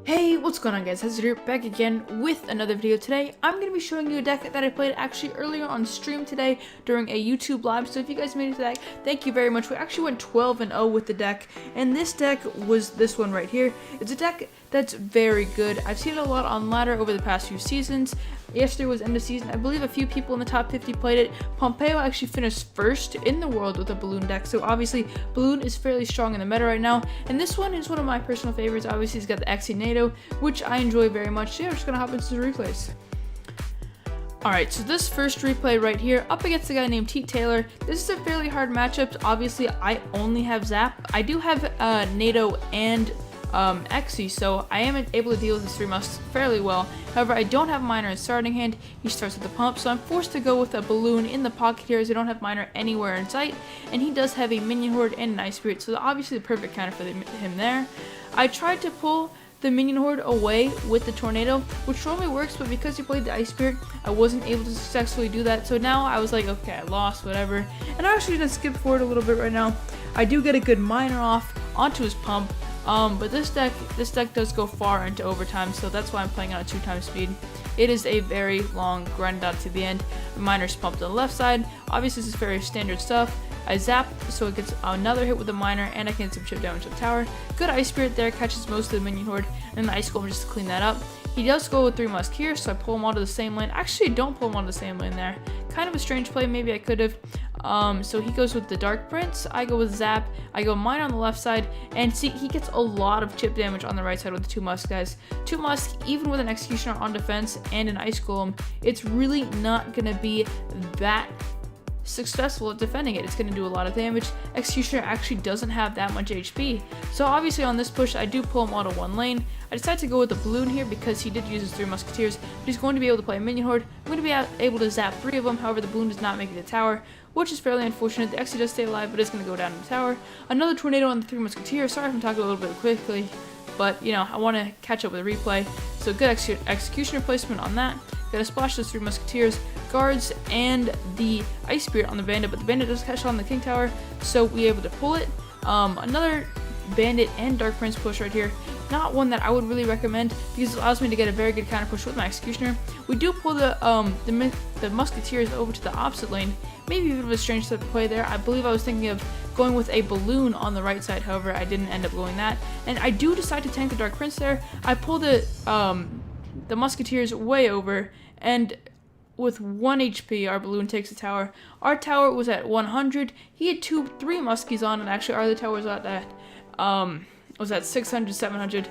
Hey, what's going on guys, Hazard here, back again with another video. Today, I'm going to be showing you a deck that I played actually earlier on stream today during a YouTube live. So if you guys made it to that, thank you very much. We actually went 12-0 with the deck, and this deck was this one right here. It's a deck that's very good. I've seen it a lot on ladder over the past few seasons. Yesterday was end of season. I believe a few people in the top 50 played it. Pompeo actually finished first in the world with a balloon deck, so obviously balloon is fairly strong in the meta right now, and this one is one of my personal favorites. Obviously, he's got the XC NATO, which I enjoy very much. So yeah, we're just gonna hop into the replays. Alright, so this first replay right here, up against a guy named T. Taylor. This is a fairly hard matchup. Obviously, I only have Zap. I do have NATO and XC, so I am able to deal with his 3 musks fairly well. However, I don't have Miner in starting hand. He starts with the pump, so I'm forced to go with a balloon in the pocket here as I don't have Miner anywhere in sight, and he does have a minion horde and an ice spirit, so obviously the perfect counter for him there. I tried to pull the minion horde away with the tornado, which normally works, but because he played the ice spirit, I wasn't able to successfully do that. So now I was like, okay, I lost, whatever. And I'm actually gonna skip forward a little bit right now. I do get a good Miner off onto his pump. But this deck does go far into overtime, so that's why I'm playing on a 2x speed. It is a very long grind out to the end. The Miner's pumped on the left side. Obviously, this is very standard stuff. I zap, so it gets another hit with the Miner, and I can get some chip damage to the tower. Good Ice Spirit there, catches most of the minion horde, and the Ice Golem just to clean that up. He does go with 3 Musketeers, so I pull him onto the same lane. Actually, I don't pull him onto the same lane there. Kind of a strange play, maybe I could have. So he goes with the Dark Prince, I go with Zap, I go Miner on the left side, and see, he gets a lot of chip damage on the right side with the 2 Musk, guys. 2 Musk, even with an Executioner on defense and an Ice Golem, it's really not going to be that successful at defending it. It's going to do a lot of damage. Executioner actually doesn't have that much HP, so obviously on this push I do pull him out of one lane. I decided to go with the balloon here because he did use his 3 musketeers, but he's going to be able to play a minion horde. I'm going to be able to zap 3 of them. However, the balloon does not make it to the tower, which is fairly unfortunate. The XC does stay alive, but it's going to go down in the tower. Another tornado on the 3 musketeers. Sorry if I'm talking a little bit quickly, but you know, I want to catch up with the replay. So good executioner placement on that. Gotta splash those 3 musketeers, guards, and the ice spirit on the bandit, but the bandit does catch on the king tower, so we're able to pull it. Another bandit and dark prince push right here. Not one that I would really recommend because it allows me to get a very good counter push with my executioner. We do pull the musketeers over to the opposite lane. Maybe a bit of a strange step to play there. I believe I was thinking of going with a balloon on the right side. However, I didn't end up going that, and I do decide to tank the dark prince there. I pull the musketeers way over, and with 1 HP, our balloon takes the tower. Our tower was at 100. He had 3 muskies on, and actually our other tower was at 600, 700.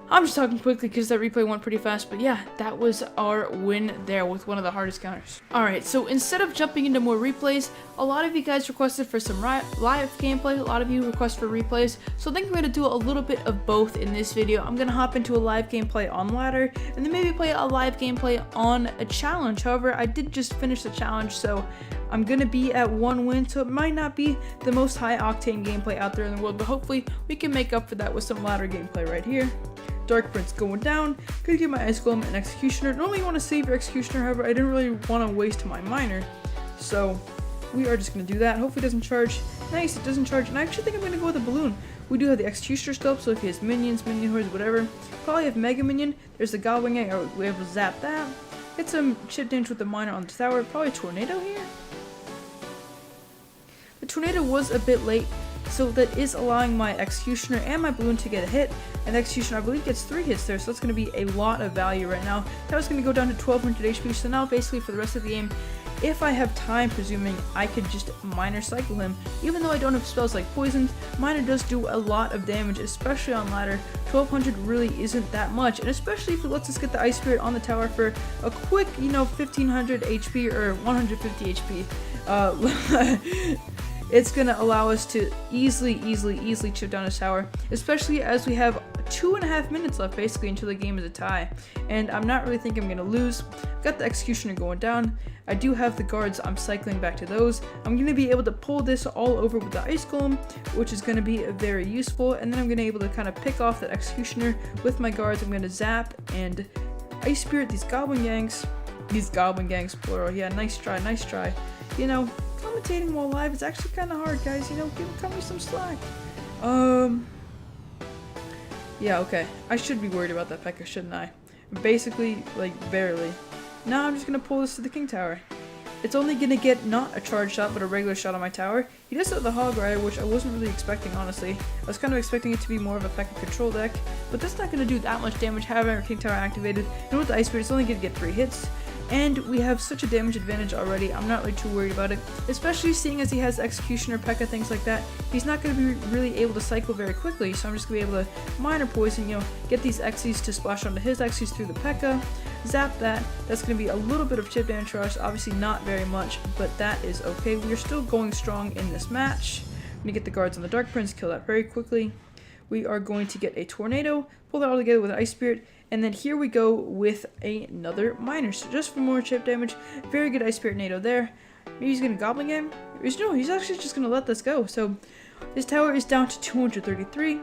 I'm just talking quickly because that replay went pretty fast, but yeah, that was our win there with one of the hardest counters. Alright, so instead of jumping into more replays, a lot of you guys requested for some live gameplay, a lot of you request for replays, so I think we're going to do a little bit of both in this video. I'm going to hop into a live gameplay on ladder, and then maybe play a live gameplay on a challenge. However, I did just finish the challenge, so I'm going to be at 1 win, so it might not be the most high octane gameplay out there in the world, but hopefully we can make up for that with some ladder gameplay right here. Dark Prince going down, gonna get my Ice Golem and Executioner. Normally you want to save your Executioner, however I didn't really want to waste my Miner, so we are just gonna do that. Hopefully it doesn't charge. Nice, it doesn't charge, and I actually think I'm gonna go with a balloon. We do have the Executioner scope, so if he has minions, minion hordes, whatever, probably have Mega Minion. There's the Goblin Egg, we're able to zap that. Get some chip damage with the Miner on the tower, probably a tornado here. The tornado was a bit late, so that is allowing my Executioner and my balloon to get a hit, and the Executioner I believe gets 3 hits there, so that's going to be a lot of value right now. That was going to go down to 1200 HP, so now basically for the rest of the game, if I have time, presuming I could just Miner cycle him. Even though I don't have spells like Poison, Miner does do a lot of damage, especially on ladder. 1200 really isn't that much, and especially if it lets us get the Ice Spirit on the tower for a quick, you know, 1500 HP or 150 HP. It's going to allow us to easily chip down his tower, especially as we have 2.5 minutes left basically until the game is a tie, and I'm not really thinking I'm going to lose. Got the Executioner going down. I do have the guards, I'm cycling back to those. I'm going to be able to pull this all over with the Ice Golem, which is going to be very useful, and then I'm going to be able to kind of pick off that Executioner with my guards. I'm going to zap and Ice Spirit these Goblin Gangs, plural. Yeah, nice try. You know, commentating while live is actually kind of hard, guys. You know, cut me some slack. Yeah, okay. I should be worried about that P.E.K.K.A, shouldn't I? Basically, like, barely. Now I'm just gonna pull this to the King Tower. It's only gonna get not a charge shot, but a regular shot on my tower. He does have the Hog Rider, which I wasn't really expecting, honestly. I was kind of expecting it to be more of a P.E.K.K.A control deck, but that's not gonna do that much damage having our King Tower activated. And with the Ice Spirit, it's only gonna get 3 hits. And we have such a damage advantage already, I'm not really too worried about it. Especially seeing as he has Executioner, P.E.K.K.A, things like that. He's not going to be really able to cycle very quickly, so I'm just going to be able to Minor Poison, get these Xyz to splash onto his Xyz through the P.E.K.K.A. Zap that. That's going to be a little bit of chip damage for us, obviously not very much, but that is okay. We are still going strong in this match. I'm going to get the guards on the Dark Prince, kill that very quickly. We are going to get a Tornado, pull that all together with Ice Spirit, and then here we go with another Miner. So just for more chip damage, very good Ice Spirit Tornado there. Maybe he's going to Goblin Gang? No, he's actually just going to let this go. So his tower is down to 233.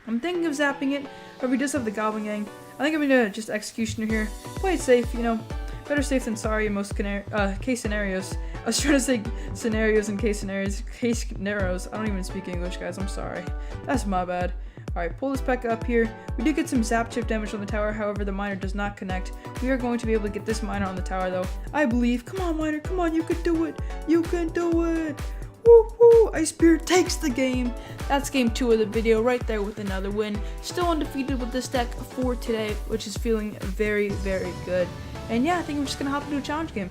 I'm thinking of zapping it, or if he does have the Goblin Gang, I think I'm going to just Executioner here. Play it safe, better safe than sorry in most case scenarios. I was trying to say scenarios and case scenarios. I don't even speak English, guys. I'm sorry. That's my bad. Alright, pull this P.E.K.K.A up here. We do get some zap chip damage on the tower, however the Miner does not connect. We are going to be able to get this Miner on the tower though. I believe. Come on, Miner, come on, you can do it! You can do it! Woo woo! Ice Spirit takes the game! That's game 2 of the video right there with another win. Still undefeated with this deck for today, which is feeling very, very good. And yeah, I think we're just gonna hop into a challenge game.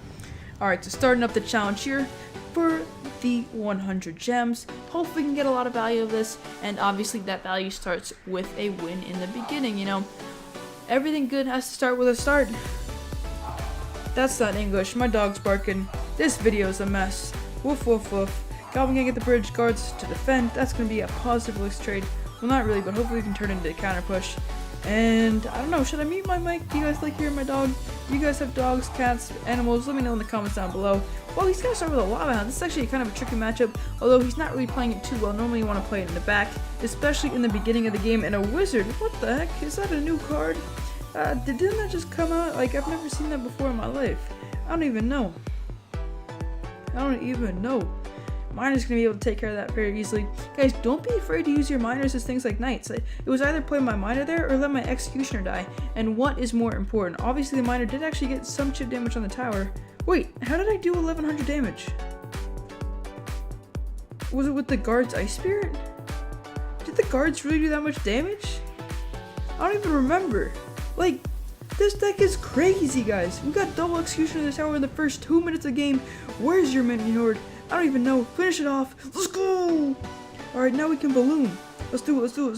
Alright, so starting up the challenge here for the 100 gems. Hopefully we can get a lot of value of this, and obviously that value starts with a win in the beginning, Everything good has to start with a start. That's not English, my dog's barking. This video is a mess. Woof woof woof. Goblin Gang at the bridge, guards to defend. That's going to be a positive voice trade. Well, not really, but hopefully we can turn it into a counter push. And I don't know, should I mute my mic? Do you guys like hearing my dog? Do you guys have dogs, cats, animals? Let me know in the comments down below. Well, he's gonna start with a Llama Hound. This is actually kind of a tricky matchup, although he's not really playing it too well. Normally you want to play it in the back, especially in the beginning of the game. And a Wizard, what the heck? Is that a new card? Didn't that just come out? Like, I've never seen that before in my life. I don't even know. Miner's gonna be able to take care of that very easily. Guys, don't be afraid to use your miners as things like knights. It was either play my miner there or let my executioner die. And what is more important? Obviously the miner did actually get some chip damage on the tower. Wait, how did I do 1100 damage? Was it with the guard's Ice Spirit? Did the guards really do that much damage? I don't even remember. Like, this deck is crazy, guys. We got double execution in the tower in the first 2 minutes of the game. Where's your minion horde? I don't even know. Finish it off. Let's go. All right, now we can balloon. Let's do it. Come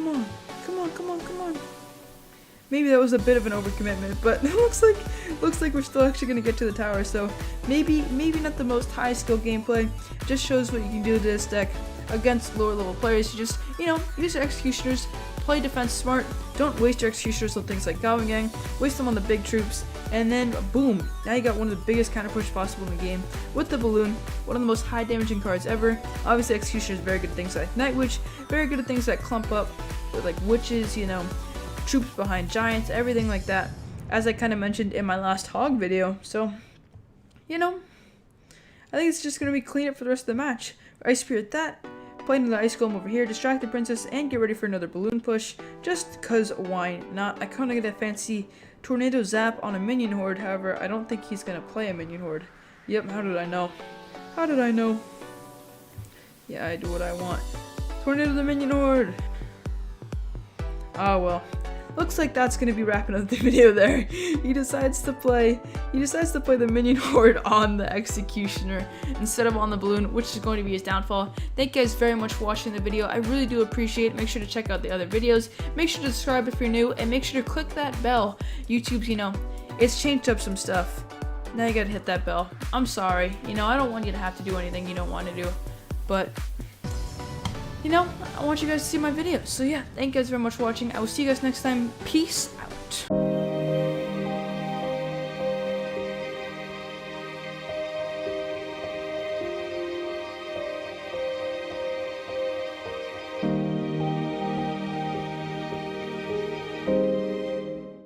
on. Maybe that was a bit of an overcommitment, but it looks like we're still actually gonna get to the tower. So maybe not the most high skill gameplay. Just shows what you can do to this deck against lower level players. You just use your executioners. Play defense smart. Don't waste your executioners on things like Goblin Gang. Waste them on the big troops. And then, boom, now you got one of the biggest counter push possible in the game with the Balloon, one of the most high damaging cards ever. Obviously, Executioner is very good at things like Night Witch, very good at things that clump up with like witches, troops behind giants, everything like that, as I kind of mentioned in my last Hog video. So, I think it's just going to be clean up for the rest of the match. Ice Spirit that. Play another Ice Golem over here, distract the princess, and get ready for another balloon push, just cause why not? I kind of get a fancy Tornado Zap on a minion horde, however, I don't think he's gonna play a minion horde. Yep, how did I know? Yeah, I do what I want. Tornado the minion horde! Oh well. Looks like that's gonna be wrapping up the video there. He decides to play the minion horde on the executioner instead of on the balloon, which is going to be his downfall. Thank you guys very much for watching the video. I really do appreciate it. Make sure to check out the other videos. Make sure to subscribe if you're new, and make sure to click that bell. YouTube's, it's changed up some stuff. Now you gotta hit that bell. I'm sorry. I don't want you to have to do anything you don't want to do, but I want you guys to see my videos. So yeah, thank you guys very much for watching. I will see you guys next time. Peace out.